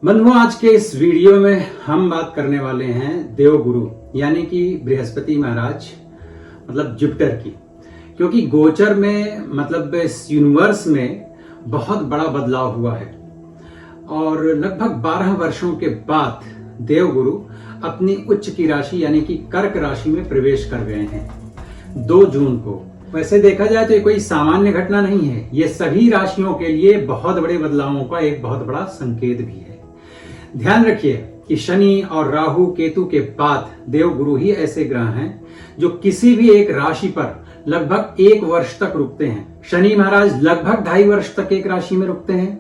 बंधुओं, आज के इस वीडियो में हम बात करने वाले हैं देवगुरु यानी कि बृहस्पति महाराज मतलब जुपिटर की। क्योंकि गोचर में मतलब इस यूनिवर्स में बहुत बड़ा बदलाव हुआ है और लगभग 12 वर्षों के बाद देवगुरु अपनी उच्च की राशि यानी कि कर्क राशि में प्रवेश कर गए हैं 2 जून को। वैसे देखा जाए तो ये कोई सामान्य घटना नहीं है, ये सभी राशियों के लिए बहुत बड़े बदलावों का एक बहुत बड़ा संकेत भी है। ध्यान रखिए कि शनि और राहु केतु के बाद देवगुरु ही ऐसे ग्रह हैं जो किसी भी एक राशि पर लगभग 1 वर्ष तक रुकते हैं। शनि महाराज लगभग 2.5 वर्ष तक एक राशि में रुकते हैं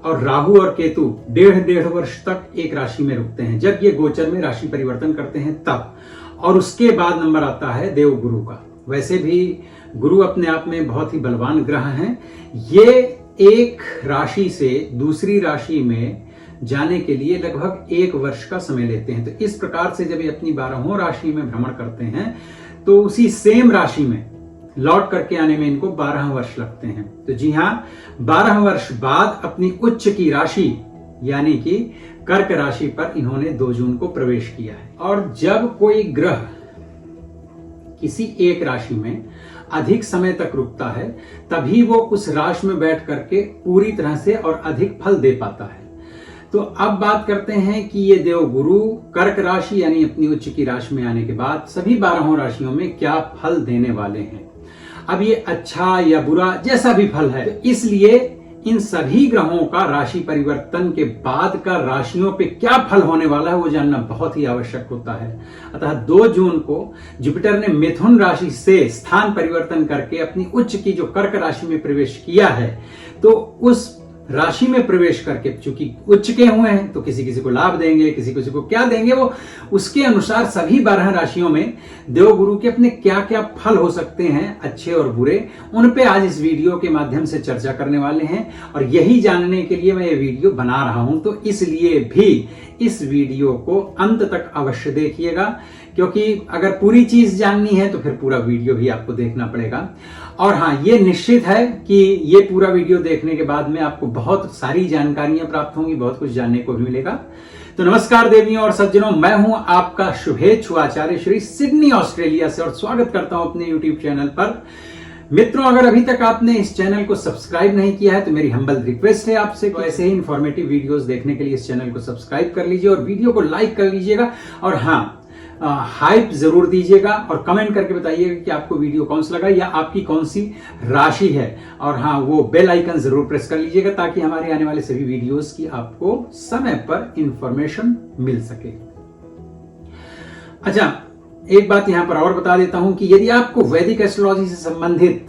और राहु और केतु 1.5 वर्ष तक एक राशि में रुकते हैं जब ये गोचर में राशि परिवर्तन करते हैं तब। और उसके बाद नंबर आता है देवगुरु का। वैसे भी गुरु अपने आप में बहुत ही बलवान ग्रह हैं। ये एक राशि से दूसरी राशि में जाने के लिए लगभग 1 वर्ष का समय लेते हैं। तो इस प्रकार से जब ये अपनी 12वीं राशि में भ्रमण करते हैं तो उसी सेम राशि में लौट करके आने में इनको 12 वर्ष लगते हैं। तो जी हाँ, 12 वर्ष बाद अपनी उच्च की राशि यानी कि कर्क राशि पर इन्होंने 2 जून को प्रवेश किया है। और जब कोई ग्रह किसी एक राशि में अधिक समय तक रुकता है तभी वो उस राशि में बैठ करके पूरी तरह से और अधिक फल दे पाता है। तो अब बात करते हैं कि ये देवगुरु कर्क राशि यानी अपनी उच्च की राशि में आने के बाद सभी 12 राशियों में क्या फल देने वाले हैं। अब ये अच्छा या बुरा जैसा भी फल है, तो इसलिए इन सभी ग्रहों का राशि परिवर्तन के बाद का राशियों पे क्या फल होने वाला है वो जानना बहुत ही आवश्यक होता है। अतः 2 जून को जुपिटर ने मिथुन राशि से स्थान परिवर्तन करके अपनी उच्च की जो कर्क राशि में प्रवेश किया है, तो उस राशि में प्रवेश करके चूंकि उच्च के हुए हैं तो किसी किसी को लाभ देंगे, किसी किसी को क्या देंगे, वो उसके अनुसार सभी 12 राशियों में देवगुरु के अपने क्या क्या फल हो सकते हैं अच्छे और बुरे, उन पे आज इस वीडियो के माध्यम से चर्चा करने वाले हैं। और यही जानने के लिए मैं ये वीडियो बना रहा हूं, तो इसलिए भी इस वीडियो को अंत तक अवश्य देखिएगा, क्योंकि अगर पूरी चीज जाननी है तो फिर पूरा वीडियो भी आपको देखना पड़ेगा। और हाँ, ये निश्चित है कि ये पूरा वीडियो देखने के बाद में आपको बहुत सारी जानकारियां प्राप्त होंगी, बहुत कुछ जानने को भी मिलेगा। तो नमस्कार देवियों और सज्जनों, मैं हूं आपका शुभेच्छु आचार्य श्री सिडनी ऑस्ट्रेलिया से और स्वागत करता हूं अपने यूट्यूब चैनल पर। मित्रों, अगर अभी तक आपने इस चैनल को सब्सक्राइब नहीं किया है तो मेरी हम्बल रिक्वेस्ट है आपसे कि ऐसे ही इंफॉर्मेटिव वीडियोस देखने के लिए इस चैनल को सब्सक्राइब कर लीजिए और वीडियो को लाइक कर लीजिएगा। और हाँ, हाइप जरूर दीजिएगा और कमेंट करके बताइएगा कि आपको वीडियो कौन सा लगा या आपकी कौन सी राशि है। और हाँ, वो बेल आइकन जरूर प्रेस कर लीजिएगा ताकि हमारे आने वाले सभी वीडियोस की आपको समय पर इंफॉर्मेशन मिल सके। अच्छा, एक बात यहां पर और बता देता हूं कि यदि आपको वैदिक एस्ट्रोलॉजी से संबंधित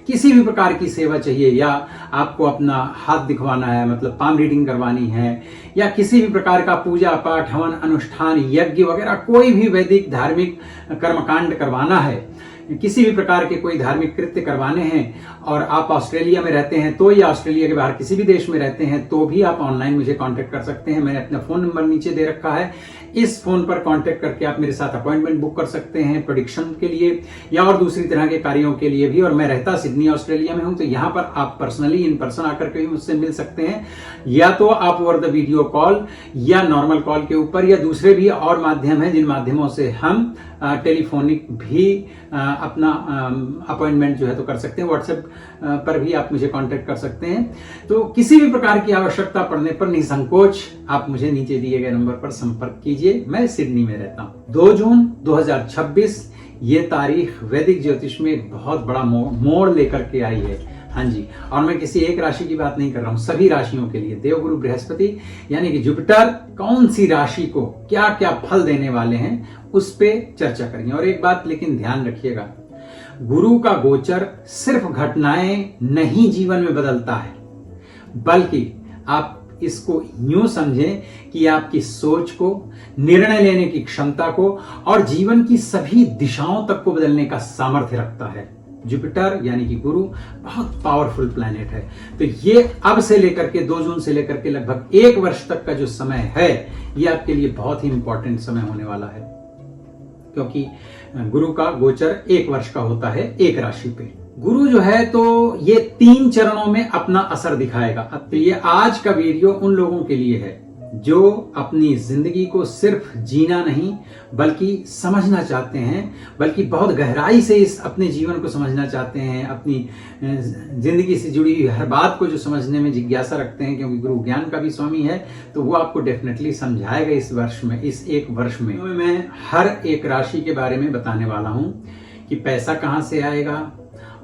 किसी भी प्रकार की सेवा चाहिए या आपको अपना हाथ दिखवाना है, मतलब पाम रीडिंग करवानी है, या किसी भी प्रकार का पूजा पाठ हवन अनुष्ठान यज्ञ वगैरह कोई भी वैदिक धार्मिक कर्मकांड करवाना है, किसी भी प्रकार के कोई धार्मिक कृत्य करवाने हैं और आप ऑस्ट्रेलिया में रहते हैं तो, या ऑस्ट्रेलिया के बाहर किसी भी देश में रहते हैं तो भी आप ऑनलाइन मुझे कांटेक्ट कर सकते हैं। मैंने अपना फोन नंबर नीचे दे रखा है, इस फोन पर कांटेक्ट करके आप मेरे साथ अपॉइंटमेंट बुक कर सकते हैं प्रेडिक्शन के लिए या और दूसरी तरह के कार्यों के लिए भी। और मैं रहता सिडनी ऑस्ट्रेलिया में हूं, तो यहां पर आप पर्सनली इन पर्सन आकर के भी मुझसे मिल सकते हैं, या तो आप ओवर द वीडियो कॉल या नॉर्मल कॉल के ऊपर, या दूसरे भी और माध्यम है जिन माध्यमों से हम टेलीफोनिक भी अपना अपॉइंटमेंट जो है तो कर सकते हैं। व्हाट्सएप पर भी आप मुझे कांटेक्ट कर सकते हैं। तो किसी भी प्रकार की आवश्यकता पड़ने पर निसंकोच आप मुझे नीचे दिए गए नंबर पर संपर्क कीजिए। मैं सिडनी में रहता हूं। 2 जून 2026 ये तारीख वैदिक ज्योतिष में एक बहुत बड़ा मोड़ लेकर के आई है। हाँ जी, और मैं किसी एक राशि की बात नहीं कर रहा हूं, सभी राशियों के लिए देवगुरु बृहस्पति यानी कि जुपिटर कौन सी राशि को क्या क्या फल देने वाले हैं उस पे चर्चा करेंगे। और एक बात लेकिन ध्यान रखिएगा, गुरु का गोचर सिर्फ घटनाएं नहीं जीवन में बदलता है, बल्कि आप इसको यूं समझें कि आपकी सोच को, निर्णय लेने की क्षमता को और जीवन की सभी दिशाओं तक को बदलने का सामर्थ्य रखता है। जुपिटर यानी कि गुरु बहुत पावरफुल प्लैनेट है। तो ये अब से लेकर के 2 जून से लेकर के लगभग 1 वर्ष तक का जो समय है, ये आपके लिए बहुत ही इंपॉर्टेंट समय होने वाला है, क्योंकि गुरु का गोचर 1 वर्ष का होता है एक राशि पे। गुरु जो है तो ये 3 चरणों में अपना असर दिखाएगा। अब तो ये आज का वीडियो उन लोगों के लिए है जो अपनी जिंदगी को सिर्फ जीना नहीं बल्कि समझना चाहते हैं, बल्कि बहुत गहराई से इस अपने जीवन को समझना चाहते हैं, अपनी जिंदगी से जुड़ी हुई हर बात को जो समझने में जिज्ञासा रखते हैं, क्योंकि गुरु ज्ञान का भी स्वामी है, तो वो आपको डेफिनेटली समझाएगा इस वर्ष में, इस एक वर्ष में। मैं हर एक राशि के बारे में बताने वाला हूं कि पैसा कहां से आएगा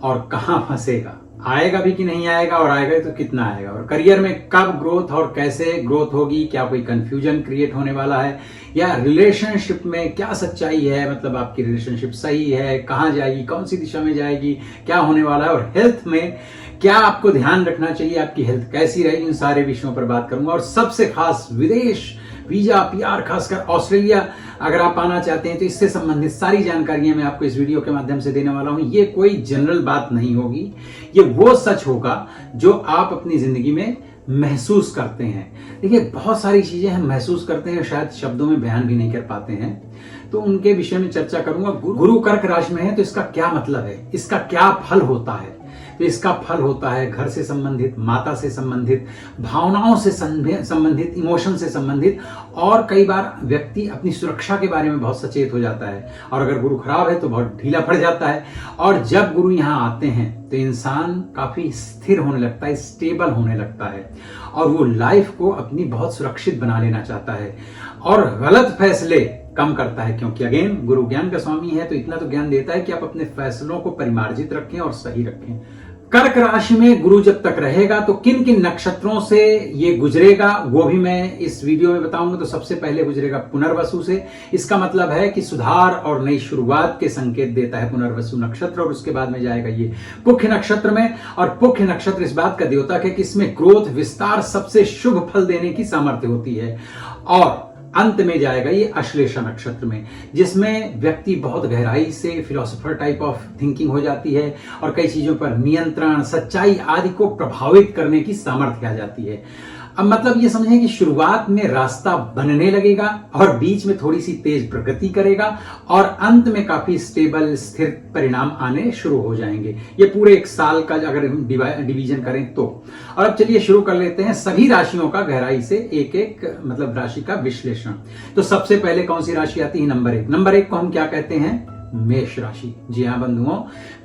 और कहां फंसेगा, आएगा भी कि नहीं आएगा, और आएगा तो कितना आएगा, और करियर में कब ग्रोथ और कैसे ग्रोथ होगी, क्या कोई कंफ्यूजन क्रिएट होने वाला है, या रिलेशनशिप में क्या सच्चाई है, मतलब आपकी रिलेशनशिप सही है, कहां जाएगी, कौन सी दिशा में जाएगी, क्या होने वाला है, और हेल्थ में क्या आपको ध्यान रखना चाहिए, आपकी हेल्थ कैसी रहेगी, इन सारे विषयों पर बात करूंगा। और सबसे खास विदेश वीजा, पीआर, खासकर ऑस्ट्रेलिया अगर आप आना चाहते हैं तो इससे संबंधित सारी जानकारियां मैं आपको इस वीडियो के माध्यम से देने वाला हूं। ये कोई जनरल बात नहीं होगी, ये वो सच होगा जो आप अपनी जिंदगी में महसूस करते हैं। देखिए, बहुत सारी चीजें हम महसूस करते हैं, शायद शब्दों में बयान भी नहीं कर पाते हैं, तो उनके विषय में चर्चा करूंगा। गुरु कर्क राशि में है तो इसका क्या मतलब है, इसका क्या फल होता है। तो इसका फल होता है घर से संबंधित, माता से संबंधित, भावनाओं से संबंधित, इमोशन से संबंधित, और कई बार व्यक्ति अपनी सुरक्षा के बारे में बहुत सचेत हो जाता है, और अगर गुरु खराब है तो बहुत ढीला पड़ जाता है। और जब गुरु यहाँ आते हैं तो इंसान काफी स्थिर होने लगता है, स्टेबल होने लगता है, और वो लाइफ को अपनी बहुत सुरक्षित बना लेना चाहता है और गलत फैसले कम करता है, क्योंकि अगेन गुरु ज्ञान का स्वामी है तो इतना तो ज्ञान देता है कि आप अपने फैसलों को परिमार्जित रखें और सही रखें। कर्क राशि में गुरु जब तक रहेगा तो किन किन नक्षत्रों से ये गुजरेगा वो भी मैं इस वीडियो में बताऊंगा। तो सबसे पहले गुजरेगा पुनर्वसु से। इसका मतलब है कि सुधार और नई शुरुआत के संकेत देता है पुनर्वसु नक्षत्र, और उसके बाद में जाएगा ये पुख्य नक्षत्र में। और पुख्य नक्षत्र इस बात का द्योतक है कि इसमें ग्रोथ, विस्तार, सबसे शुभ फल देने की सामर्थ्य होती है। और अंत में जाएगा ये अश्लेषा नक्षत्र में, जिसमें व्यक्ति बहुत गहराई से फिलोसोफर टाइप ऑफ थिंकिंग हो जाती है और कई चीजों पर नियंत्रण, सच्चाई आदि को प्रभावित करने की सामर्थ्य आ जाती है। अब मतलब ये समझें कि शुरुआत में रास्ता बनने लगेगा और बीच में थोड़ी सी तेज प्रगति करेगा और अंत में काफी स्टेबल, स्थिर परिणाम आने शुरू हो जाएंगे। ये पूरे एक साल का अगर हम डिवीजन करें तो। और अब चलिए शुरू कर लेते हैं सभी राशियों का गहराई से एक एक मतलब राशि का विश्लेषण। तो सबसे पहले कौन सी राशि आती है? नंबर एक। नंबर एक को हम क्या कहते हैं? मेष राशि। जी हाँ बंधुओं,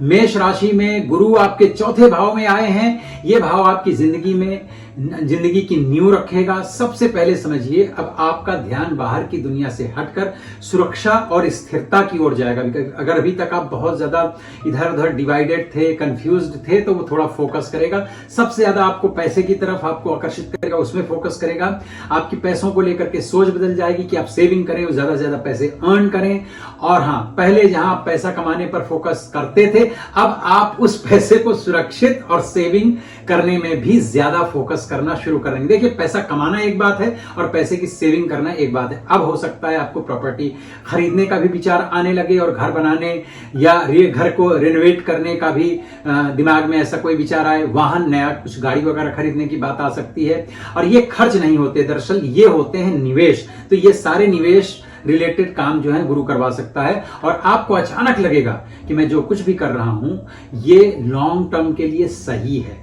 मेष राशि में गुरु आपके चौथे भाव में आए हैं। ये भाव आपकी जिंदगी की नींव रखेगा। सबसे पहले समझिए, अब आपका ध्यान बाहर की दुनिया से हटकर सुरक्षा और स्थिरता की ओर जाएगा। अगर अभी तक आप बहुत ज्यादा इधर उधर डिवाइडेड थे, कंफ्यूज्ड थे, तो वो थोड़ा फोकस करेगा। सबसे ज्यादा आपको पैसे की तरफ आपको आकर्षित करेगा, उसमें फोकस करेगा। आपकी पैसों को लेकर के सोच बदल जाएगी कि आप सेविंग करें और ज्यादा से ज्यादा पैसे अर्न करें। और हाँ, पहले जहां आप पैसा कमाने पर फोकस करते थे, अब आप उस पैसे को सुरक्षित और सेविंग करने में भी ज्यादा फोकस करना शुरू करेंगे। देखिए, पैसा कमाना एक बात है और पैसे की सेविंग करना एक बात है। अब हो सकता है आपको प्रॉपर्टी खरीदने का भी विचार आने लगे और घर बनाने या घर को रेनोवेट करने का भी दिमाग में ऐसा कोई विचार आए। वाहन, नया कुछ गाड़ी वगैरह खरीदने की बात आ सकती है। और ये खर्च नहीं होते, दरअसल ये होते हैं निवेश। तो ये सारे निवेश रिलेटेड काम जो है गुरु करवा सकता है और आपको अचानक लगेगा कि मैं जो कुछ भी कर रहा हूं ये लॉन्ग टर्म के लिए सही है।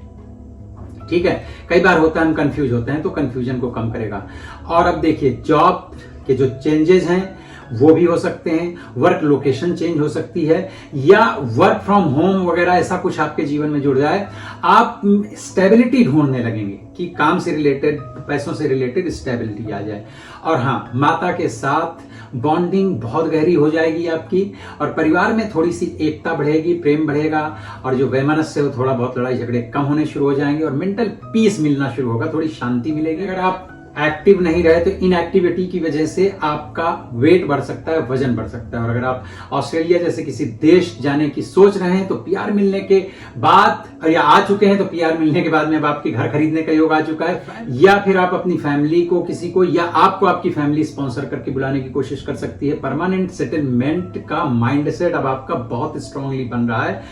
ठीक है, कई बार होता है हम कंफ्यूज होते हैं, तो कंफ्यूजन को कम करेगा। और अब देखिए, जॉब के जो चेंजेस हैं वो भी हो सकते हैं, वर्क लोकेशन चेंज हो सकती है, या वर्क फ्रॉम होम वगैरह ऐसा कुछ आपके जीवन में जुड़ जाए। आप स्टेबिलिटी ढूंढने लगेंगे कि काम से रिलेटेड, पैसों से रिलेटेड स्टेबिलिटी आ जाए। और हाँ, माता के साथ बॉन्डिंग बहुत गहरी हो जाएगी आपकी, और परिवार में थोड़ी सी एकता बढ़ेगी, प्रेम बढ़ेगा, और जो वैमनस्य है वो थोड़ा बहुत, लड़ाई झगड़े कम होने शुरू हो जाएंगे और मेंटल पीस मिलना शुरू होगा, थोड़ी शांति मिलेगी। अगर आप एक्टिव नहीं रहे तो इनएक्टिविटी की वजह से आपका वेट बढ़ सकता है, वजन बढ़ सकता है। और अगर आप ऑस्ट्रेलिया जैसे किसी देश जाने की सोच रहे हैं तो पीआर मिलने के बाद, या आ चुके हैं तो पीआर मिलने के बाद में अब आपके घर खरीदने का योग आ चुका है, या फिर आप अपनी फैमिली को, किसी को, या आपको आपकी फैमिली स्पॉन्सर करके बुलाने की कोशिश कर सकती है। परमानेंट सेटलमेंट का माइंडसेट अब आपका बहुत स्ट्रांगली बन रहा है।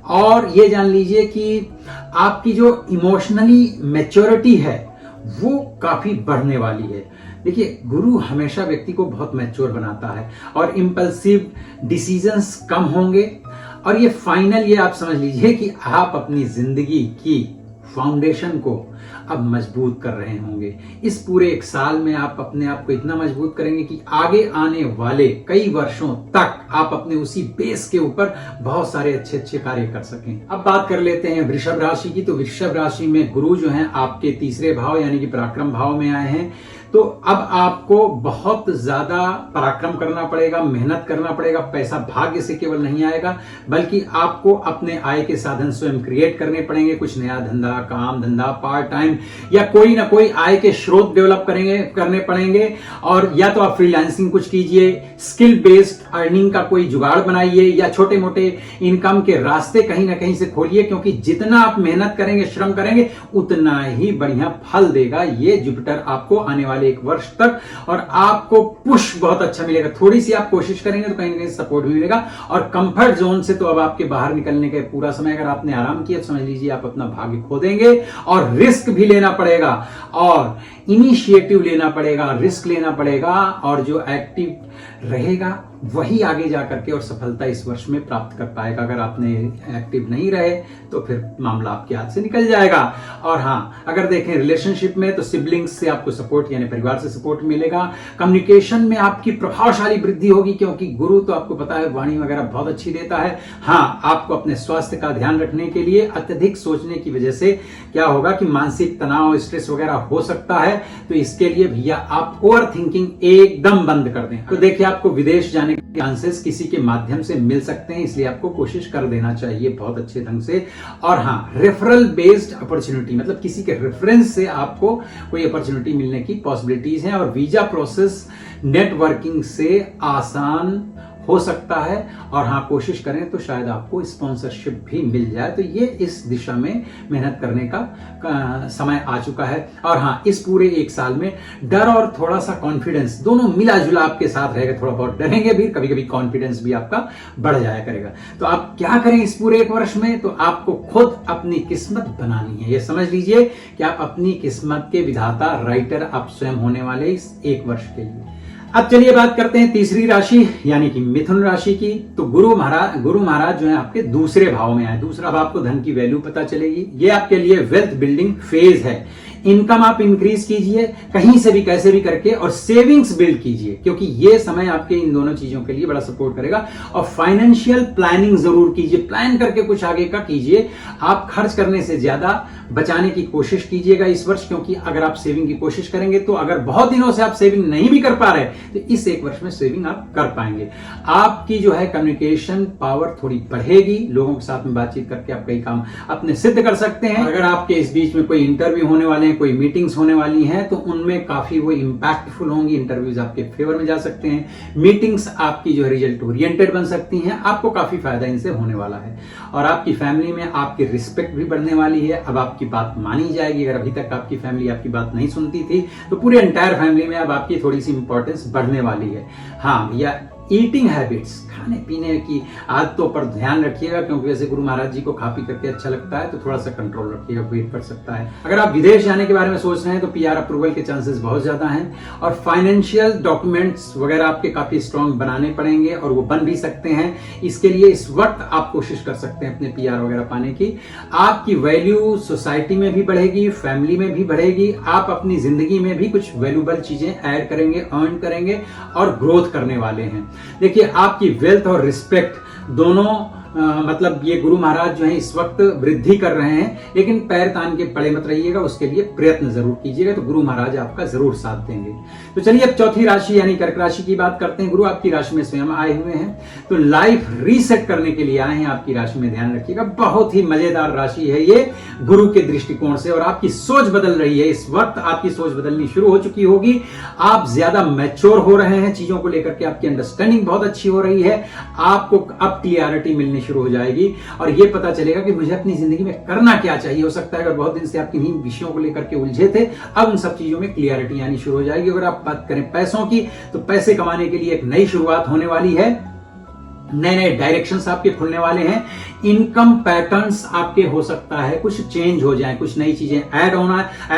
और ये जान लीजिए कि आपकी जो इमोशनली मैच्योरिटी है वो काफी बढ़ने वाली है। देखिए, गुरु हमेशा व्यक्ति को बहुत मैच्योर बनाता है और इंपल्सिव डिसीजंस कम होंगे। और ये फाइनल, ये आप समझ लीजिए कि आप अपनी जिंदगी की फाउंडेशन को अब मजबूत कर रहे होंगे। इस पूरे एक साल में आप अपने आप को इतना मजबूत करेंगे कि आगे आने वाले कई वर्षों तक आप अपने उसी बेस के ऊपर बहुत सारे अच्छे अच्छे कार्य कर सकें। अब बात कर लेते हैं वृषभ राशि की। तो वृषभ राशि में गुरु जो हैं आपके तीसरे भाव यानी कि पराक्रम भाव में आए हैं। तो अब आपको बहुत ज्यादा पराक्रम करना पड़ेगा, मेहनत करना पड़ेगा। पैसा भाग्य से केवल नहीं आएगा, बल्कि आपको अपने आय के साधन स्वयं क्रिएट करने पड़ेंगे। कुछ नया धंधा, काम धंधा, पार्ट टाइम या कोई ना कोई आय के स्रोत डेवलप करने पड़ेंगे। और या तो आप फ्रीलांसिंग कुछ कीजिए, स्किल बेस्ड अर्निंग का कोई जुगाड़ बनाइए, या छोटे मोटे इनकम के रास्ते कहीं ना कहीं से खोलिए, क्योंकि जितना आप मेहनत करेंगे, श्रम करेंगे, उतना ही बढ़िया फल देगा ये जुपिटर आपको आने वाले एक वर्ष तक। और आपको पुश बहुत अच्छा मिलेगा। थोड़ी सी आप कोशिश करेंगे तो कहीं ना कहीं सपोर्ट भी मिलेगा। और कंफर्ट जोन से तो अब आपके बाहर निकलने का पूरा समय, अगर आपने आराम किया तो समझ लीजिए आप अपना भाग्य खो देंगे। और रिस्क भी लेना पड़ेगा और इनिशिएटिव लेना पड़ेगा, रिस्क लेना पड़ेगा। और जो एक्टिव रहेगा वही आगे जाकर के और सफलता इस वर्ष में प्राप्त कर पाएगा। अगर आपने एक्टिव नहीं रहे तो फिर मामला आपके हाथ से निकल जाएगा। और हाँ, अगर देखें रिलेशनशिप में तो सिबलिंग्स से आपको सपोर्ट यानी परिवार से सपोर्ट मिलेगा। कम्युनिकेशन में आपकी प्रभावशाली वृद्धि होगी, क्योंकि गुरु तो आपको पता है वाणी वगैरह बहुत अच्छी देता है। हाँ, आपको अपने स्वास्थ्य का ध्यान रखने के लिए अत्यधिक सोचने की वजह से क्या होगा कि मानसिक तनाव, स्ट्रेस वगैरह हो सकता है। तो इसके लिए भैया आप ओवर थिंकिंग एकदम बंद कर दें। तो देखिए, आपको विदेश जाने के चांसेस किसी के माध्यम से मिल सकते हैं, इसलिए आपको कोशिश कर देना चाहिए बहुत अच्छे ढंग से। और हाँ, रेफरल बेस्ड अपॉर्चुनिटी, मतलब किसी के रेफरेंस से आपको कोई अपॉर्चुनिटी मिलने की पॉसिबिलिटीज हैं। और वीजा प्रोसेस नेटवर्किंग से आसान हो सकता है। और हाँ, कोशिश करें तो शायद आपको स्पॉन्सरशिप भी मिल जाए। तो ये इस दिशा में मेहनत करने का समय आ चुका है। और हाँ, इस पूरे एक साल में डर और थोड़ा सा कॉन्फिडेंस दोनों मिला जुला आपके साथ रहेगा। थोड़ा बहुत डरेंगे भी, कभी कभी कॉन्फिडेंस भी आपका बढ़ जाया करेगा। तो आप क्या करें इस पूरे एक वर्ष में? तो आपको खुद अपनी किस्मत बनानी है। ये समझ लीजिए कि आप अपनी किस्मत के विधाता, राइटर आप स्वयं होने वाले इस एक वर्ष के लिए। अब चलिए बात करते हैं तीसरी राशि यानी कि मिथुन राशि की। तो गुरु महाराज जो है आपके दूसरे भाव में आए। दूसरा भाव, आपको धन की वैल्यू पता चलेगी। ये आपके लिए वेल्थ बिल्डिंग फेज है। इनकम आप इंक्रीज कीजिए कहीं से भी कैसे भी करके, और सेविंग्स बिल्ड कीजिए, क्योंकि ये समय आपके इन दोनों चीजों के लिए बड़ा सपोर्ट करेगा। और फाइनेंशियल प्लानिंग जरूर कीजिए, प्लान करके कुछ आगे का कीजिए। आप खर्च करने से ज्यादा बचाने की कोशिश कीजिएगा इस वर्ष, क्योंकि अगर आप सेविंग की कोशिश करेंगे तो अगर बहुत दिनों से आप सेविंग नहीं भी कर पा रहे तो इस एक वर्ष में सेविंग आप कर पाएंगे। आपकी जो है कम्युनिकेशन पावर थोड़ी बढ़ेगी, लोगों के साथ में बातचीत करके आप कई काम अपने सिद्ध कर सकते हैं। अगर आपके इस बीच में कोई इंटरव्यू होने वाले हैं, कोई मीटिंग्स होने वाली हैं, तो उनमें काफी वो इंपैक्टफुल होंगी। इंटरव्यूज आपके फेवर में जा सकते हैं। मीटिंग्स आपकी जो रिजल्ट ओरिएंटेड बन सकती हैं। आपको काफी फायदा इनसे होने वाला है। और आपकी फैमिली में आपकी रिस्पेक्ट भी बढ़ने वाली है। अब आपकी बात मानी जाएगी। अगर अभी तक आपकी फैमिली आपकी बात नहीं सुनती थी तो पूरे एंटायर फैमिली में अब आपकी थोड़ी सी इंपॉर्टेंस बढ़ने वाली है। हाँ भैया, ईटिंग हैबिट्स, खाने पीने की आदतों पर ध्यान रखिएगा, क्योंकि वैसे गुरु महाराज जी को खा पी करके अच्छा लगता है, तो थोड़ा सा कंट्रोल रखिएगा, वेट बढ़ सकता है। अगर आप विदेश जाने के बारे में सोच रहे हैं तो पीआर अप्रूवल के चांसेस बहुत ज्यादा हैं। और फाइनेंशियल डॉक्यूमेंट्स वगैरह आपके काफी स्ट्रांग बनाने पड़ेंगे, और वो बन भी सकते हैं। इसके लिए इस वक्त आप कोशिश कर सकते हैं अपने पीआर वगैरह पाने की। आपकी वैल्यू सोसाइटी में भी बढ़ेगी, फैमिली में भी बढ़ेगी। आप अपनी जिंदगी में भी कुछ वैल्यूबल चीजें ऐड करेंगे, अर्न करेंगे और ग्रोथ करने वाले हैं। देखिए, आपकी वेल्थ और रिस्पेक्ट दोनों मतलब ये गुरु महाराज जो है इस वक्त वृद्धि कर रहे हैं, लेकिन पैर तान के पड़े मत रहिएगा, उसके लिए प्रयत्न जरूर कीजिएगा, तो गुरु महाराज आपका जरूर साथ देंगे। तो चलिए अब चौथी राशि यानी कर्क राशि की बात करते हैं। गुरु आपकी राशि में स्वयं आए हुए हैं, तो लाइफ रीसेट करने के लिए आए हैं आपकी राशि में। ध्यान रखिएगा, बहुत ही मजेदार राशि है ये गुरु के दृष्टिकोण से, और आपकी सोच बदल रही है। इस वक्त आपकी सोच बदलनी शुरू हो चुकी होगी। आप ज्यादा मैच्योर हो रहे हैं, चीजों को लेकर के आपकी अंडरस्टैंडिंग बहुत अच्छी हो रही है। आपको अब क्लियरिटी मिलनी शुरू हो जाएगी, और ये पता चलेगा कि मुझे अपनी जिंदगी में करना क्या चाहिए। हो सकता है अगर बहुत दिन से आप किन्हीं विषयों को लेकर के उलझे थे, अब उन सब चीजों में क्लियरिटी आनी शुरू हो जाएगी। अगर आप बात करें पैसों की, तो पैसे कमाने के लिए एक नई शुरुआत होने वाली है। नए नए डायरेक्शंस आपके खुलने वाले हैं। इनकम पैटर्न्स आपके हो सकता है कुछ चेंज हो जाए, कुछ नई चीजें ऐड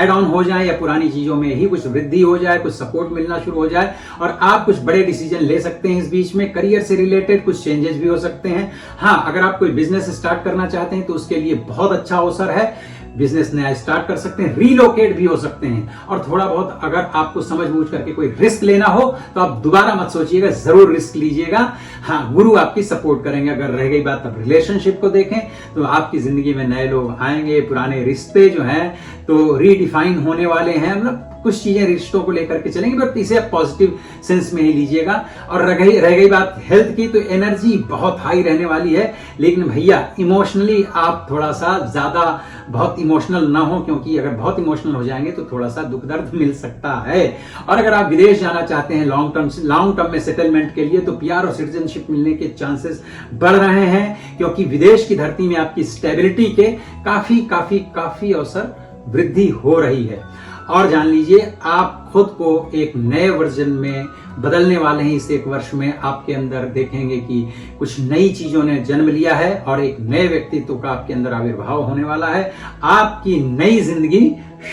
ऑन हो जाए, या पुरानी चीजों में ही कुछ वृद्धि हो जाए, कुछ सपोर्ट मिलना शुरू हो जाए, और आप कुछ बड़े डिसीजन ले सकते हैं। इस बीच में करियर से रिलेटेड कुछ चेंजेस भी हो सकते हैं। हाँ, अगर आप कोई बिजनेस स्टार्ट करना चाहते हैं तो उसके लिए बहुत अच्छा अवसर है। बिजनेस नया स्टार्ट कर सकते हैं, रीलोकेट भी हो सकते हैं। और थोड़ा बहुत अगर आपको समझ बूझ करके कोई रिस्क लेना हो तो आप दोबारा मत सोचिएगा, जरूर रिस्क लीजिएगा। हाँ, गुरु आपकी सपोर्ट करेंगे। अगर रह गई बात अब रिलेशनशिप को देखें तो आपकी जिंदगी में नए लोग आएंगे, पुराने रिश्ते जो हैं तो रीडिफाइन होने वाले हैं। मतलब कुछ चीजें रिश्तों को लेकर के चलेंगे, बट इसे आप पॉजिटिव सेंस में ही लीजिएगा। और रह गई बात हेल्थ की, तो एनर्जी बहुत हाई रहने वाली है, लेकिन भैया इमोशनली आप थोड़ा सा ज्यादा बहुत इमोशनल ना हो, क्योंकि अगर बहुत इमोशनल हो जाएंगे तो थोड़ा सा दुख दर्द मिल सकता है। और अगर आप विदेश जाना चाहते हैं लॉन्ग टर्म में सेटलमेंट के लिए, तो पीआर और सिटीजनशिप मिलने के चांसेस बढ़ रहे हैं, क्योंकि विदेश की धरती में आपकी स्टेबिलिटी के काफी अवसर वृद्धि हो रही है। और जान लीजिए, आप खुद को एक नए वर्जन में बदलने वाले हैं। इस एक वर्ष में आपके अंदर देखेंगे कि कुछ नई चीजों ने जन्म लिया है और एक नए व्यक्तित्व का आपके अंदर आविर्भाव होने वाला है। आपकी नई जिंदगी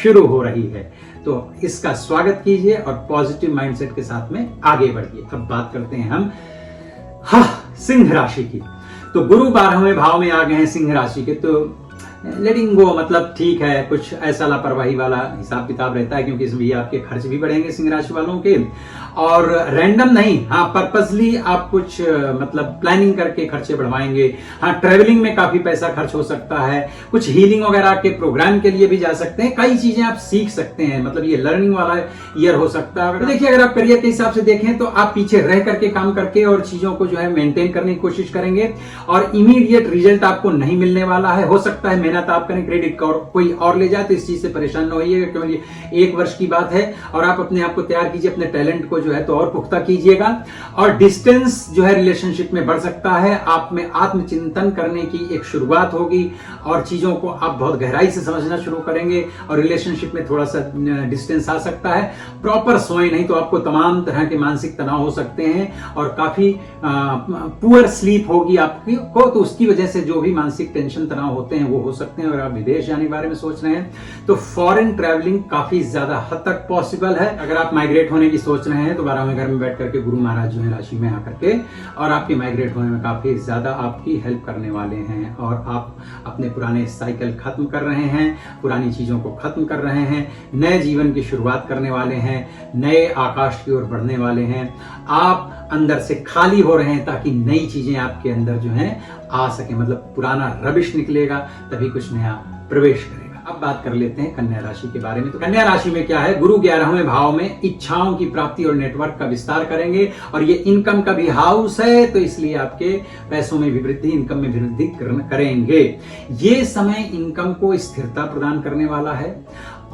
शुरू हो रही है, तो इसका स्वागत कीजिए और पॉजिटिव माइंडसेट के साथ में आगे बढ़िए। अब बात करते हैं हम सिंह राशि की। तो गुरु 12वें भाव में आ गए हैं सिंह राशि के, तो लेटिंग गो मतलब ठीक है, कुछ ऐसा लापरवाही वाला हिसाब किताब रहता है, क्योंकि इसमें आपके खर्च भी बढ़ेंगे सिंह राशि वालों के। और रैंडम नहीं, हाँ पर्पसली आप कुछ मतलब प्लानिंग करके खर्चे बढ़वाएंगे। हाँ, ट्रेवलिंग में काफी पैसा खर्च हो सकता है, कुछ हीलिंग वगैरह के प्रोग्राम के लिए भी जा सकते हैं, कई चीजें आप सीख सकते हैं। मतलब ये लर्निंग वाला ईयर हो सकता है। तो देखिए, अगर आप करियर के हिसाब से देखें तो आप पीछे रह करके काम करके और चीजों को जो है मेंटेन करने की कोशिश करेंगे, और इमीडिएट रिजल्ट आपको नहीं मिलने वाला है। हो सकता है मेहनत आप करें, क्रेडिट कोई और ले जाए, तो इस चीज से परेशान न होइएगा, क्योंकि 1 वर्ष की बात है। और आप अपने आप को तैयार कीजिए, अपने टैलेंट को जो है तो और पुख्ता कीजिएगा। और डिस्टेंस जो है रिलेशनशिप में बढ़ सकता है। आप में आत्मचिंतन करने की एक शुरुआत होगी और चीजों को आप बहुत गहराई से समझना शुरू करेंगे, और रिलेशनशिप में थोड़ा सा डिस्टेंस आ सकता है। प्रॉपर सोए नहीं तो आपको तमाम तरह के मानसिक तनाव हो सकते हैं, और काफी पुअर स्लीप होगी आपकी को, तो उसकी वजह से जो भी मानसिक टेंशन तनाव होते हैं वो हो सकते हैं। अगर आप विदेश जाने के बारे में सोच रहे हैं तो फॉरेन ट्रैवलिंग काफी ज्यादा हद तक पॉसिबल है। अगर आप माइग्रेट होने की सोच रहे हैं तो 12वें घर में बैठ करके गुरु महाराज जो है राशि में आकर के और आपके माइग्रेट होने में काफी ज्यादा आपकी हेल्प करने वाले हैं, और आप अपने पुराने साइकिल खत्म कर रहे हैं, पुरानी चीजों को खत्म कर रहे हैं, नए जीवन की शुरुआत करने वाले हैं, नए आकाश की ओर बढ़ने वाले हैं। आप अंदर से खाली हो रहे हैं ताकि नई चीजें आपके अंदर जो है आ सके। मतलब पुराना रबिश निकलेगा तभी कुछ नया प्रवेश करेगा। अब बात कर लेते हैं कन्या राशि के बारे में। तो कन्या राशि में क्या है, गुरु 11वें भाव में इच्छाओं की प्राप्ति और नेटवर्क का विस्तार करेंगे, और ये इनकम का भी हाउस है, तो इसलिए आपके पैसों में भी वृद्धि, इनकम में भी वृद्धि करेंगे। ये समय इनकम को स्थिरता प्रदान करने वाला है,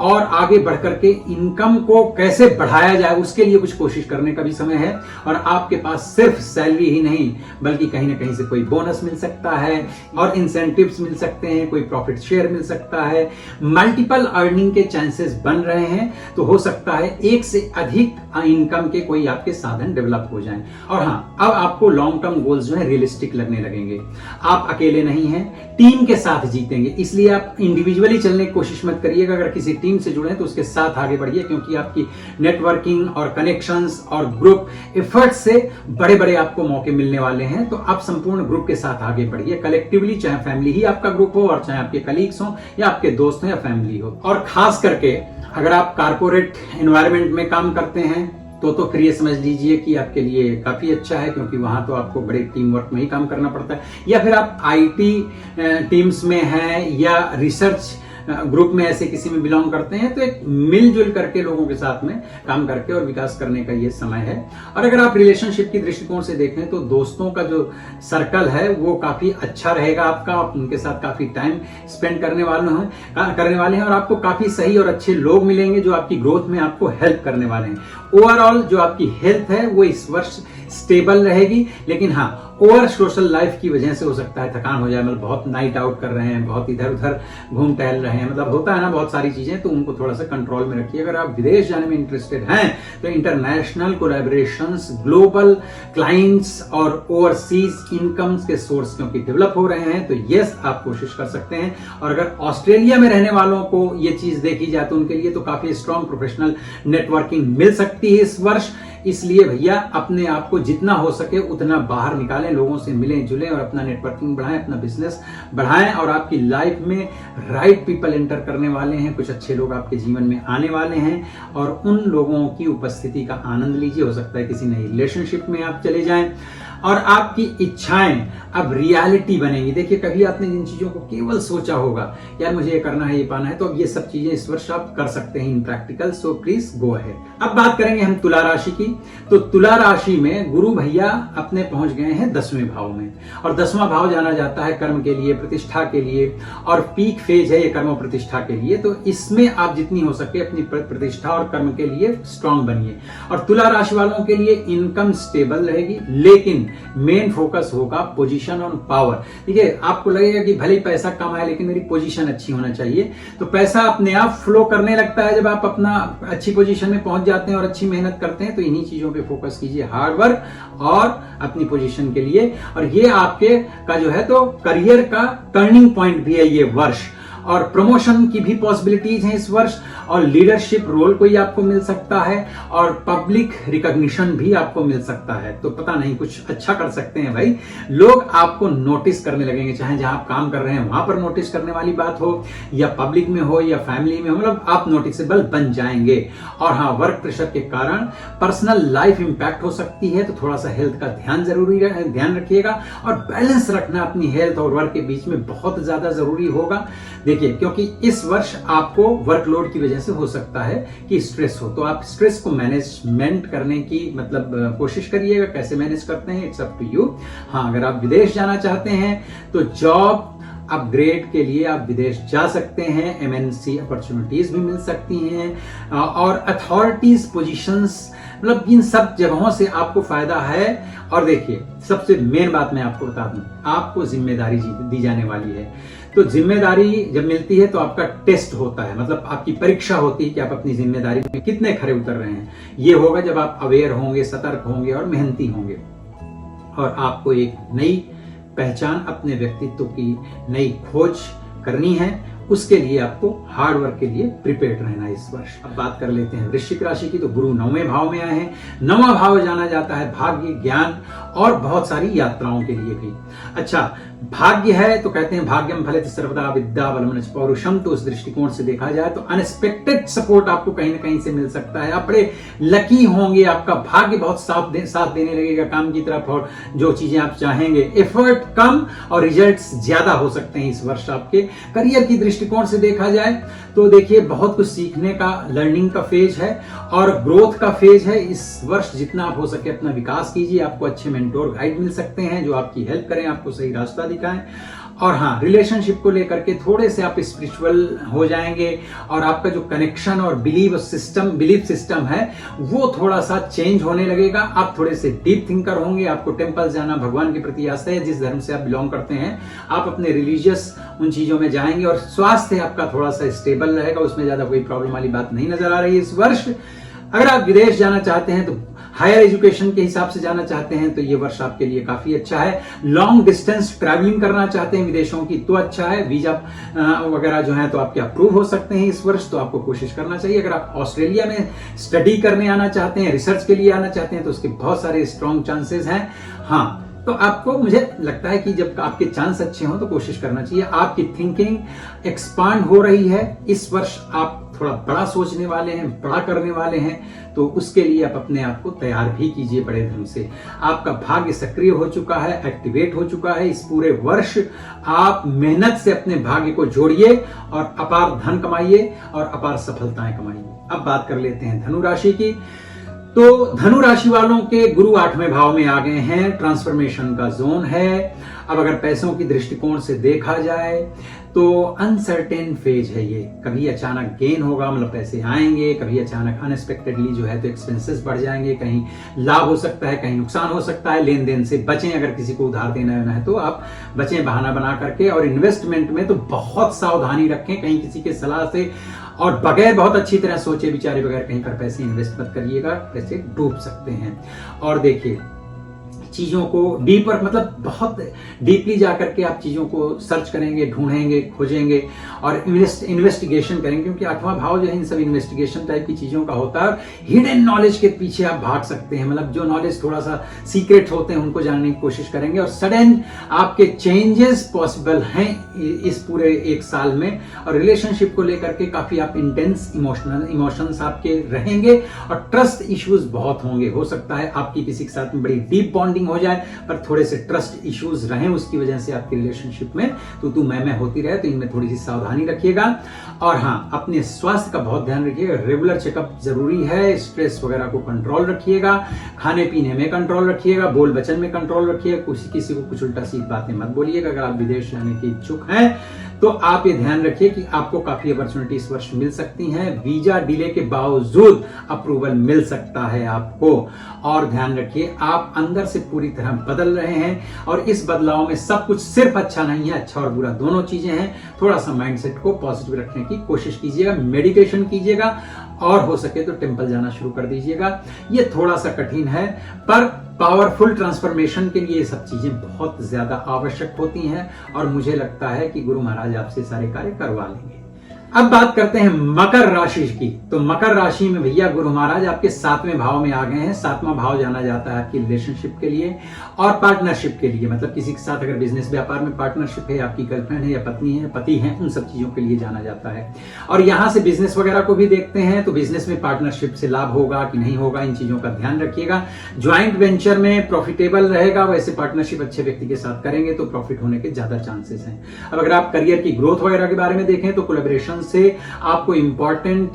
और आगे बढ़कर के इनकम को कैसे बढ़ाया जाए उसके लिए कुछ कोशिश करने का भी समय है। और आपके पास सिर्फ सैलरी ही नहीं बल्कि कहीं ना कहीं से कोई बोनस मिल सकता है, और इंसेंटिव्स मिल सकते हैं, कोई प्रॉफिट शेयर मिल सकता है। मल्टीपल अर्निंग के चांसेस बन रहे हैं, तो हो सकता है एक से अधिक इनकम के कोई आपके साधन डेवलप हो जाएं। और हाँ, अब आपको लॉन्ग टर्म गोल्स जो है रियलिस्टिक लगने लगेंगे। आप अकेले नहीं हैं, टीम के साथ जीतेंगे, इसलिए आप इंडिविजुअली चलने की कोशिश मत करिएगा। अगर किसी टीम से जुड़े तो उसके साथ आगे बढ़िए, क्योंकि आपकी नेटवर्किंग और कनेक्शंस और ग्रुप एफर्ट से बड़े बड़े आपको मौके मिलने वाले हैं। तो आप संपूर्ण ग्रुप के साथ आगे बढ़िए, कलेक्टिवली, चाहे फैमिली ही आपका ग्रुप हो और चाहे आपके कलीग्स हो या आपके दोस्त हो या फैमिली हो। और खास करके अगर आप कारपोरेट एनवायरनमेंट में काम करते हैं तो फिर ये समझ लीजिए कि आपके लिए काफी अच्छा है, क्योंकि वहां तो आपको बड़े टीम वर्क में ही काम करना पड़ता है। या फिर आप आईटी टीम्स में हैं या रिसर्च ग्रुप में ऐसे किसी में बिलोंग करते हैं, तो एक मिलजुल करके लोगों के साथ में काम करके और विकास करने का ये समय है। और अगर आप रिलेशनशिप की दृष्टिकोण से देखें तो दोस्तों का जो सर्कल है वो काफी अच्छा रहेगा आपका, आप उनके साथ काफी टाइम स्पेंड करने वाले हैं, और आपको काफी सही और अच्छे लोग मिलेंगे जो आपकी ग्रोथ में आपको हेल्प करने वाले हैं। ओवरऑल जो आपकी हेल्थ है वो इस वर्ष स्टेबल रहेगी, लेकिन हाँ, ओवर सोशल लाइफ की वजह से हो सकता है थकान हो जाए। मतलब बहुत नाइट आउट कर रहे हैं, बहुत इधर उधर घूम टहल रहे हैं, मतलब होता है ना बहुत सारी चीजें, तो उनको थोड़ा सा कंट्रोल में रखिए। अगर आप विदेश जाने में इंटरेस्टेड हैं तो इंटरनेशनल कोलैबोरेशंस, ग्लोबल क्लाइंट्स और ओवरसीज इनकम्स के सोर्स क्योंकि डेवलप हो रहे हैं, तो यस आप कोशिश कर सकते हैं। और अगर ऑस्ट्रेलिया में रहने वालों को ये चीज देखी जाए तो उनके लिए तो काफी स्ट्रॉन्ग प्रोफेशनल नेटवर्किंग मिल सकती है इस वर्ष। इसलिए भैया अपने आप को जितना हो सके उतना बाहर निकालें, लोगों से मिलें जुलें और अपना नेटवर्किंग बढ़ाएं, अपना बिजनेस बढ़ाएं। और आपकी लाइफ में राइट पीपल एंटर करने वाले हैं, कुछ अच्छे लोग आपके जीवन में आने वाले हैं और उन लोगों की उपस्थिति का आनंद लीजिए। हो सकता है किसी नई रिलेशनशिप में आप चले जाएं और आपकी इच्छाएं अब रियलिटी बनेंगी। देखिए, कभी आपने जिन चीजों को केवल सोचा होगा यार मुझे ये करना है, ये पाना है, तो अब ये सब चीजें इस वर्ष आप कर सकते हैं इन practical. So please go ahead. अब बात करेंगे हम तुला राशि की। तो तुला राशि में गुरु भैया अपने पहुंच गए हैं 10वें भाव में, और 10वां भाव जाना जाता है कर्म के लिए, प्रतिष्ठा के लिए, और पीक फेज है ये कर्म और प्रतिष्ठा के लिए। तो इसमें आप जितनी हो सके अपनी प्रतिष्ठा और कर्म के लिए स्ट्रांग बनिए। और तुला राशि वालों के लिए इनकम स्टेबल रहेगी, लेकिन मेन फोकस होगा पोजीशन ऑन पावर। देखिए, आपको लगेगा कि भले ही पैसा कम है लेकिन मेरी पोजीशन अच्छी होना चाहिए, तो पैसा अपने आप फ्लो करने लगता है जब आप अपना अच्छी पोजीशन में पहुंच जाते हैं और अच्छी मेहनत करते हैं। तो इन्हीं चीजों पे फोकस कीजिए, हार्ड वर्क और अपनी पोजीशन के लिए। और ये आपके का जो है तो करियर का टर्निंग पॉइंट भी है ये वर्ष, और प्रमोशन की भी पॉसिबिलिटीज हैं इस वर्ष, और लीडरशिप रोल कोई आपको मिल सकता है, और पब्लिक रिकॉग्निशन भी आपको मिल सकता है। तो पता नहीं, कुछ अच्छा कर सकते हैं भाई, लोग आपको नोटिस करने लगेंगे, चाहे जहां आप काम कर रहे हैं वहां पर नोटिस करने वाली बात हो, या पब्लिक में हो या फैमिली में हो, मतलब आप नोटिसेबल बन जाएंगे। और हाँ, वर्क प्रेशर के कारण पर्सनल लाइफ इंपैक्ट हो सकती है, तो थोड़ा सा हेल्थ का ध्यान रखिएगा, और बैलेंस रखना अपनी हेल्थ और वर्क के बीच में बहुत ज्यादा जरूरी होगा। देखिए, क्योंकि इस वर्ष आपको वर्कलोड की वजह से हो सकता है कि स्ट्रेस हो, तो आप स्ट्रेस को मैनेजमेंट करने की मतलब कोशिश करिएगा। कैसे मैनेज करते हैं, इट्स अप टू यू। हाँ, अगर आप विदेश जाना चाहते हैं तो जॉब अपग्रेड के लिए आप विदेश जा सकते हैं, एमएनसी अपॉर्चुनिटीज भी मिल सकती हैं, और अथॉरिटीज पोजीशंस, मतलब इन सब जगहों से आपको फायदा है। और देखिए, सबसे मेन बात मैं आपको बता दूं, आपको जिम्मेदारी दी जाने वाली है। तो जिम्मेदारी जब मिलती है तो आपका टेस्ट होता है, मतलब आपकी परीक्षा होती है कि आप अपनी जिम्मेदारी में कितने खरे उतर रहे हैं। ये होगा जब आप अवेयर होंगे, सतर्क होंगे और मेहनती होंगे, और आपको एक नई पहचान, अपने व्यक्तित्व की नई खोज करनी है। उसके लिए आपको हार्ड वर्क के लिए प्रिपेयर्ड रहना है इस वर्ष। अब बात कर लेते हैं वृश्चिक राशि की। तो गुरु 9वें भाव में आए हैं। 9वां भाव जाना जाता है भाग्य, ज्ञान और बहुत सारी यात्राओं के लिए भी। अच्छा, भाग्य है तो कहते हैं भाग्यम फलेति सर्वदा विद्या बलम च पौरुषम। तो उस दृष्टिकोण से देखा जाए तो अनएक्सपेक्टेड सपोर्ट आपको कहीं ना कहीं से मिल सकता है। आप बड़े लकी होंगे, आपका भाग्य बहुत साथ देने लगेगा काम की तरफ, और जो चीजें आप चाहेंगे, एफर्ट कम और रिजल्ट्स ज्यादा हो सकते हैं इस वर्ष आपके। करियर की दृष्टिकोण से देखा जाए तो देखिए, बहुत कुछ सीखने का, लर्निंग का फेज है और ग्रोथ का फेज है इस वर्ष। जितना आप हो सके अपना विकास कीजिए। आपको अच्छे मेंटोर गाइड मिल सकते हैं जो आपकी हेल्प करें, आपको सही रास्ता दिखाएं। और हाँ, रिलेशनशिप को लेकर के थोड़े से आप स्पिरिचुअल हो जाएंगे, और आपका जो कनेक्शन और बिलीफ सिस्टम है वो थोड़ा सा चेंज होने लगेगा। आप थोड़े से डीप थिंकर होंगे। आपको टेम्पल जाना, भगवान के प्रति आस्था है, जिस धर्म से आप बिलोंग करते हैं आप अपने रिलीजियस उन चीजों में जाएंगे, और स्वास्थ्य आपका थोड़ा सा स्टेबल रहेगा, उसमें ज्यादा कोई प्रॉब्लम वाली बात नहीं नजर आ रही है इस वर्ष। अगर आप विदेश जाना चाहते हैं, तो हायर एजुकेशन के हिसाब से जाना चाहते हैं, तो ये वर्ष आपके लिए काफी अच्छा है। लॉन्ग डिस्टेंस ट्रैवलिंग करना चाहते हैं विदेशों की, तो अच्छा है। वीजा वगैरह जो है तो आपके अप्रूव हो सकते हैं इस वर्ष, तो आपको कोशिश करना चाहिए। अगर आप ऑस्ट्रेलिया में स्टडी करने आना चाहते हैं, रिसर्च के लिए आना चाहते हैं, तो उसके बहुत सारे स्ट्रॉन्ग चांसेस हैं। हाँ, तो आपको, मुझे लगता है कि जब आपके चांस अच्छे हों तो कोशिश करना चाहिए। आपकी थिंकिंग एक्सपांड हो रही है इस वर्ष। आप थोड़ा बड़ा सोचने वाले हैं, बड़ा करने वाले हैं, तो उसके लिए आप अपने आप को तैयार भी कीजिए बड़े ढंग से। आपका भाग्य सक्रिय हो चुका है, एक्टिवेट हो चुका है। इस पूरे वर्ष आप मेहनत से अपने भाग्य को जोड़िए और अपार धन कमाइए और अपार सफलताएं कमाइए। अब बात कर लेते हैं धनु राशि की। तो धनु राशि वालों के गुरु 8वें भाव में आ गए हैं। ट्रांसफॉर्मेशन का जोन है। अब अगर पैसों की दृष्टिकोण से देखा जाए तो अनसर्टेन फेज है ये। कभी अचानक गेन होगा, मतलब पैसे आएंगे, कभी अचानक अनएक्सपेक्टेडली जो है तो एक्सपेंसेस बढ़ जाएंगे। कहीं लाभ हो सकता है, कहीं नुकसान हो सकता है। लेन देन से बचें। अगर किसी को उधार देना है तो आप बचें बहाना बना करके। और इन्वेस्टमेंट में तो बहुत सावधानी रखें, कहीं किसी के सलाह से और बगैर बहुत अच्छी तरह सोचे विचारे बगैर कहीं पर पैसे इन्वेस्ट मत करिएगा, पैसे डूब सकते हैं। और देखिए, चीजों को डीपर, मतलब बहुत डीपली जाकर के आप चीजों को सर्च करेंगे, ढूंढेंगे, खोजेंगे और इन्वेस्टिगेशन करेंगे, क्योंकि 8वां भाव जो है इन सब इन्वेस्टिगेशन टाइप की चीजों का होता है। हिडन नॉलेज के पीछे आप भाग सकते हैं, मतलब जो नॉलेज थोड़ा सा सीक्रेट होते हैं उनको जानने की कोशिश करेंगे और सडन आपके चेंजेस पॉसिबल हैं इस पूरे एक साल में। और रिलेशनशिप को लेकर के काफी आप इंटेंस इमोशंस आपके रहेंगे और ट्रस्ट इश्यूज बहुत होंगे। हो सकता है आपकी किसी के साथ में बड़ी डीप बॉन्डिंग हो जाए पर थोड़े से ट्रस्ट इश्यूज रहें, उसकी वजह से आपकी रिलेशनशिप में तू मैं होती रहे, तो इनमें थोड़ी सी सावधानी रखिएगा। और हाँ, अपने स्वास्थ्य का बहुत ध्यान रखिएगा, रेगुलर चेकअप जरूरी है, स्ट्रेस वगैरह को कंट्रोल रखिएगा, खाने पीने में कंट्रोल रखिएगा, बोल वचन में कंट्रोल रखिएगा, किसी को कुछ उल्टा सीधी बातें मत बोलिएगा। अगर आप विदेश जाने के इच्छुक हैं तो आप ये ध्यान रखिए कि आपको काफी अपॉर्चुनिटी इस वर्ष मिल सकती हैं, वीजा डिले के बावजूद अप्रूवल मिल सकता है आपको। और ध्यान रखिए आप अंदर से पूरी तरह बदल रहे हैं और इस बदलाव में सब कुछ सिर्फ अच्छा नहीं है, अच्छा और बुरा दोनों चीजें हैं। थोड़ा सा माइंडसेट को पॉजिटिव रखने की कोशिश कीजिएगा, मेडिटेशन कीजिएगा और हो सके तो टेंपल जाना शुरू कर दीजिएगा। ये थोड़ा सा कठिन है पर पावरफुल ट्रांसफॉर्मेशन के लिए ये सब चीजें बहुत ज्यादा आवश्यक होती हैं और मुझे लगता है कि गुरु महाराज आपसे सारे कार्य करवा लेंगे। अब बात करते हैं मकर राशि की। तो मकर राशि में भैया गुरु महाराज आपके 7वें भाव में आ गए हैं। 7वां भाव जाना जाता है आपकी रिलेशनशिप के लिए और पार्टनरशिप के लिए, मतलब किसी के साथ अगर बिजनेस व्यापार में पार्टनरशिप है, आपकी गर्लफ्रेंड है या पत्नी है, पति है, उन सब चीजों के लिए जाना जाता है। और यहां से बिजनेस वगैरह को भी देखते हैं तो बिजनेस में पार्टनरशिप से लाभ होगा कि नहीं होगा, इन चीजों का ध्यान रखिएगा। ज्वाइंट वेंचर में प्रॉफिटेबल रहेगा, वैसे पार्टनरशिप अच्छे व्यक्ति के साथ करेंगे तो प्रॉफिट होने के ज्यादा चांसेस हैं। अब अगर आप करियर की ग्रोथ वगैरह के बारे में देखें तो कोलैबोरेशन से आपको इंपॉर्टेंट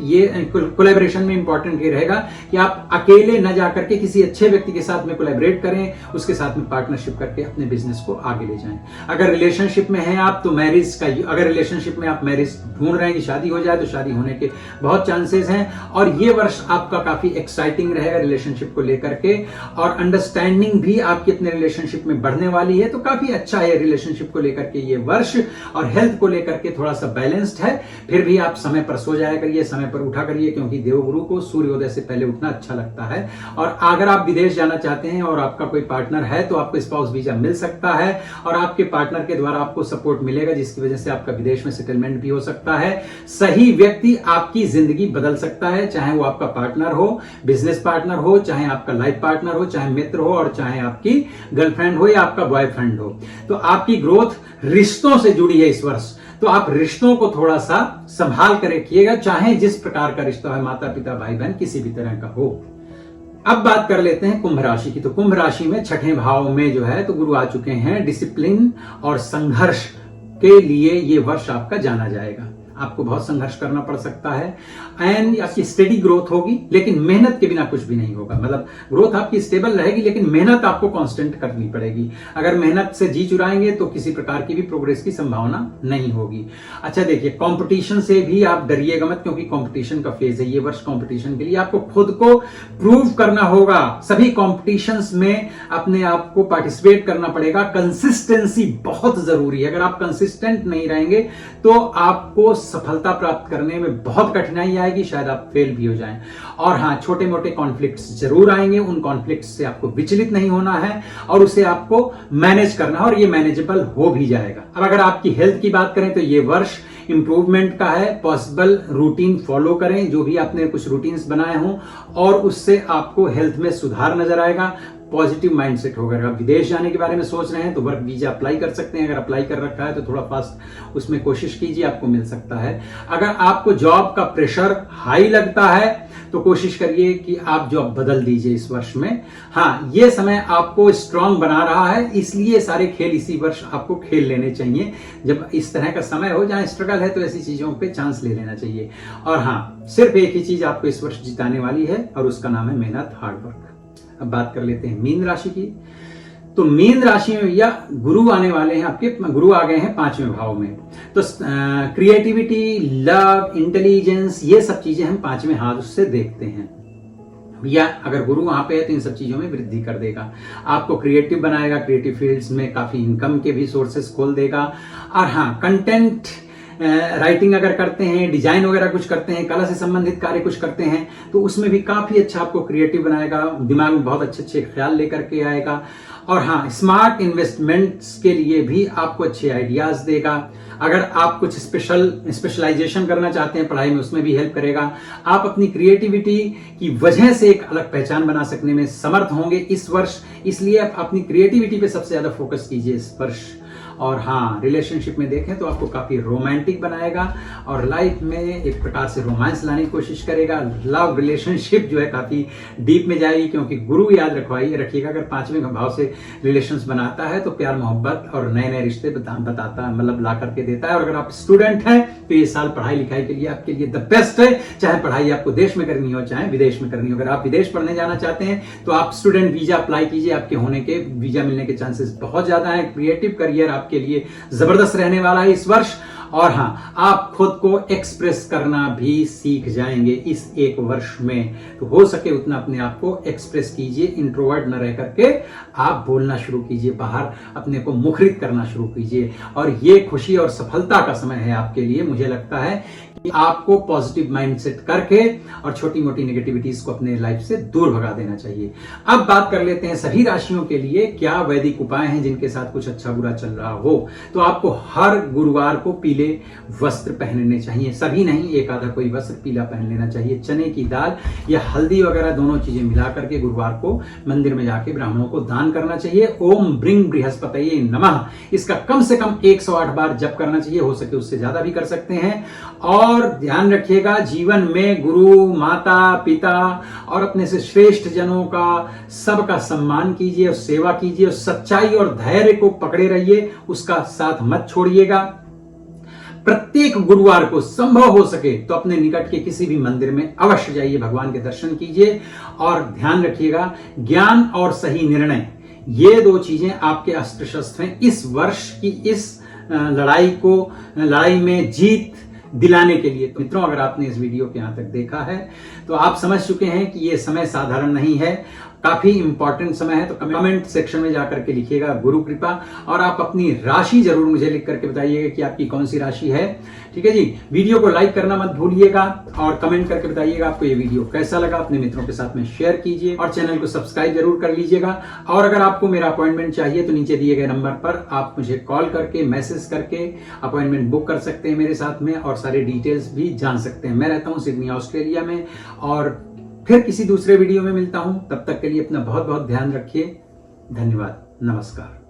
कोलैबोरेशन में इंपॉर्टेंट ये रहेगा कि आप अकेले न जाकर के किसी अच्छे व्यक्ति के साथ में कोलैबोरेट करें, उसके साथ में पार्टनरशिप करके अपने बिजनेस को आगे ले जाएं। अगर रिलेशनशिप में हैं आप तो मैरिज का, अगर रिलेशनशिप में आप मैरिज ढूंढ रहे हैं कि शादी हो जाए तो शादी होने के बहुत चांसेस हैं। और ये वर्ष आपका काफी एक्साइटिंग रहेगा रिलेशनशिप को लेकर के और अंडरस्टैंडिंग भी आपकी अपने रिलेशनशिप में बढ़ने वाली है, तो काफी अच्छा है रिलेशनशिप को लेकर के ये वर्ष। और हेल्थ को लेकर के थोड़ा सा बैलेंस्ड है, फिर भी आप समय पर सो जाया करिए, समय पर उठा करिए, क्योंकि देवगुरु को सूर्योदय से पहले उठना अच्छा लगता है। और अगर आप विदेश जाना चाहते हैं और आपका कोई पार्टनर है तो आपको स्पाउस वीजा मिल सकता है और आपके पार्टनर के द्वारा आपको सपोर्ट मिलेगा, जिसकी वजह से आपका विदेश में सेटलमेंट भी हो सकता है। सही व्यक्ति आपकी जिंदगी बदल सकता है, चाहे वो आपका पार्टनर हो, बिजनेस पार्टनर हो, चाहे आपका लाइफ पार्टनर हो, चाहे मित्र हो और चाहे आपकी गर्लफ्रेंड हो या आपका बॉयफ्रेंड हो। तो आपकी ग्रोथ रिश्तों से जुड़ी है इस वर्ष, तो आप रिश्तों को थोड़ा सा संभाल कर रखिएगा, चाहे जिस प्रकार का रिश्ता है, माता पिता भाई बहन किसी भी तरह का हो। अब बात कर लेते हैं कुंभ राशि की। तो कुंभ राशि में 6ठे भाव में जो है तो गुरु आ चुके हैं। डिसिप्लिन और संघर्ष के लिए ये वर्ष आपका जाना जाएगा। आपको बहुत संघर्ष करना पड़ सकता है एंड आपकी स्टेडी ग्रोथ होगी, लेकिन मेहनत के बिना कुछ भी नहीं होगा। मतलब ग्रोथ आपकी स्टेबल रहेगी लेकिन मेहनत आपको कांस्टेंट करनी पड़ेगी। अगर मेहनत से जी चुराएंगे तो किसी प्रकार की भी प्रोग्रेस की संभावना नहीं होगी। अच्छा देखिए, कंपटीशन से भी आप डरिएगा मत, क्योंकि कंपटीशन का फेज है ये वर्ष। कंपटीशन के लिए आपको खुद को प्रूव करना होगा, सभी कॉम्पिटिशन्स में अपने आप को पार्टिसिपेट करना पड़ेगा। कंसिस्टेंसी बहुत जरूरी है। अगर आप कंसिस्टेंट नहीं रहेंगे तो आपको सफलता प्राप्त करने में बहुत कठिनाई आएगी, शायद आप फेल भी हो जाएं। और हाँ, छोटे मोटे कॉन्फ्लिक्ट्स जरूर आएंगे, उन कॉन्फ्लिक्ट्स से आपको विचलित नहीं होना है और उसे आपको मैनेज करना है और ये मैनेजेबल हो भी जाएगा। अब अगर आपकी हेल्थ की बात करें तो ये वर्ष इंप्रूवमेंट का है। पॉसिबल रूटीन फॉलो करें, जो भी आपने कुछ रूटीन्स बनाए हों, और उससे आपको हेल्थ में सुधार नजर आएगा। पॉजिटिव माइंडसेट होगा। अगर विदेश जाने के बारे में सोच रहे हैं तो वर्क वीजा अप्लाई कर सकते हैं। अगर अप्लाई कर रखा है तो थोड़ा फास्ट उसमें कोशिश कीजिए, आपको मिल सकता है। अगर आपको जॉब का प्रेशर हाई लगता है तो कोशिश करिए कि आप जॉब बदल दीजिए इस वर्ष में। हाँ, ये समय आपको स्ट्रांग बना रहा है, इसलिए सारे खेल इसी वर्ष आपको खेल लेने चाहिए। जब इस तरह का समय हो जहां स्ट्रगल है तो ऐसी चीजों पे चांस ले लेना चाहिए। और हाँ, सिर्फ एक ही चीज आपको इस वर्ष जिताने वाली है और उसका नाम है मेहनत, हार्डवर्क। अब बात कर लेते हैं मीन राशि की। तो मीन राशि में भैया गुरु आने वाले हैं, आपके गुरु आ गए हैं 5वें भाव में। तो क्रिएटिविटी, लव, इंटेलिजेंस, ये सब चीजें हम 5वें हाथ से देखते हैं भैया। अगर गुरु वहां पे है तो इन सब चीजों में वृद्धि कर देगा, आपको क्रिएटिव बनाएगा, क्रिएटिव फील्ड्स में काफी इनकम के भी सोर्सेस खोल देगा। और हाँ, कंटेंट राइटिंग अगर करते हैं, डिजाइन वगैरह कुछ करते हैं, कला से संबंधित कार्य कुछ करते हैं, तो उसमें भी काफी अच्छा आपको क्रिएटिव बनाएगा, दिमाग में बहुत अच्छे अच्छे ख्याल लेकर के आएगा। और हाँ, स्मार्ट इन्वेस्टमेंट्स के लिए भी आपको अच्छे आइडियाज देगा। अगर आप कुछ स्पेशलाइजेशन करना चाहते हैं पढ़ाई में, उसमें भी हेल्प करेगा। आप अपनी क्रिएटिविटी की वजह से एक अलग पहचान बना सकने में समर्थ होंगे इस वर्ष, इसलिए आप अपनी क्रिएटिविटी पे सबसे ज्यादा फोकस कीजिए इस वर्ष। और हाँ, रिलेशनशिप में देखें तो आपको काफी रोमांटिक बनाएगा और लाइफ में एक प्रकार से रोमांस लाने की कोशिश करेगा। लव रिलेशनशिप जो है काफी डीप में जाएगी, क्योंकि गुरु याद रखिएगा अगर 5वें भाव से रिलेशंस बनाता है तो प्यार मोहब्बत और नए नए रिश्ते बताता, मतलब ला करके देता है। और अगर आप स्टूडेंट हैं तो ये साल पढ़ाई लिखाई के लिए आपके लिए द बेस्ट है, चाहे पढ़ाई आपको देश में करनी हो चाहे विदेश में करनी हो। अगर आप विदेश पढ़ने जाना चाहते हैं तो आप स्टूडेंट वीजा अप्लाई कीजिए, आपके होने के वीजा मिलने के चांसेस बहुत ज्यादा है। क्रिएटिव करियर आपके लिए जबरदस्त रहने वाला है इस वर्ष। और हाँ, आप खुद को एक्सप्रेस करना भी सीख जाएंगे इस एक वर्ष में, तो हो सके उतना अपने आप को एक्सप्रेस कीजिए, इंट्रोवर्ट न रह करके आप बोलना शुरू कीजिए, बाहर अपने को मुखरित करना शुरू कीजिए। और ये खुशी और सफलता का समय है आपके लिए। मुझे लगता है कि आपको पॉजिटिव माइंडसेट करके और छोटी मोटी नेगेटिविटीज को अपने लाइफ से दूर भगा देना चाहिए। अब बात कर लेते हैं सभी राशियों के लिए क्या वैदिक उपाय हैं जिनके साथ कुछ अच्छा बुरा चल रहा हो। तो आपको हर गुरुवार को पीले वस्त्र पहनने चाहिए, सभी नहीं, एक आधा कोई वस्त्र पीला पहन लेना चाहिए। चने की दाल या हल्दी वगैरह दोनों चीजें मिला करके गुरुवार को मंदिर में जाके ब्राह्मणों को दान करना चाहिए। ओम ब्रिंग बृहस्पतये नमः, इसका कम से कम 108 बार जप करना चाहिए, हो सके उससे ज्यादा भी कर सकते हैं। और ध्यान रखिएगा, जीवन में गुरु, माता, पिता और अपने से श्रेष्ठ जनों का सबका सम्मान कीजिए और सेवा कीजिए और सच्चाई और धैर्य को पकड़े रहिए, उसका साथ मत छोड़िएगा। प्रत्येक गुरुवार को संभव हो सके तो अपने निकट के किसी भी मंदिर में अवश्य जाइए, भगवान के दर्शन कीजिए। और ध्यान रखिएगा, ज्ञान और सही निर्णय, ये दो चीजें आपके अस्त्र शस्त्र हैं इस वर्ष की इस लड़ाई में जीत दिलाने के लिए। तो मित्रों, अगर आपने इस वीडियो के यहां तक देखा है तो आप समझ चुके हैं कि ये समय साधारण नहीं है, काफी इंपॉर्टेंट समय है। तो कमेंट सेक्शन में जाकर के लिखिएगा गुरु कृपा, और आप अपनी राशि जरूर मुझे लिख करके बताइएगा कि आपकी कौन सी राशि है। ठीक है जी, वीडियो को लाइक करना मत भूलिएगा और कमेंट करके बताइएगा आपको ये वीडियो कैसा लगा। अपने मित्रों के साथ में शेयर कीजिए और चैनल को सब्सक्राइब जरूर कर लीजिएगा। और अगर आपको मेरा अपॉइंटमेंट चाहिए तो नीचे दिए गए नंबर पर आप मुझे कॉल करके, मैसेज करके अपॉइंटमेंट बुक कर सकते हैं मेरे साथ में, और सारे डिटेल्स भी जान सकते हैं। मैं रहता हूं सिडनी, ऑस्ट्रेलिया में, और फिर किसी दूसरे वीडियो में मिलता हूं। तब तक के लिए अपना बहुत बहुत ध्यान रखिए। धन्यवाद, नमस्कार।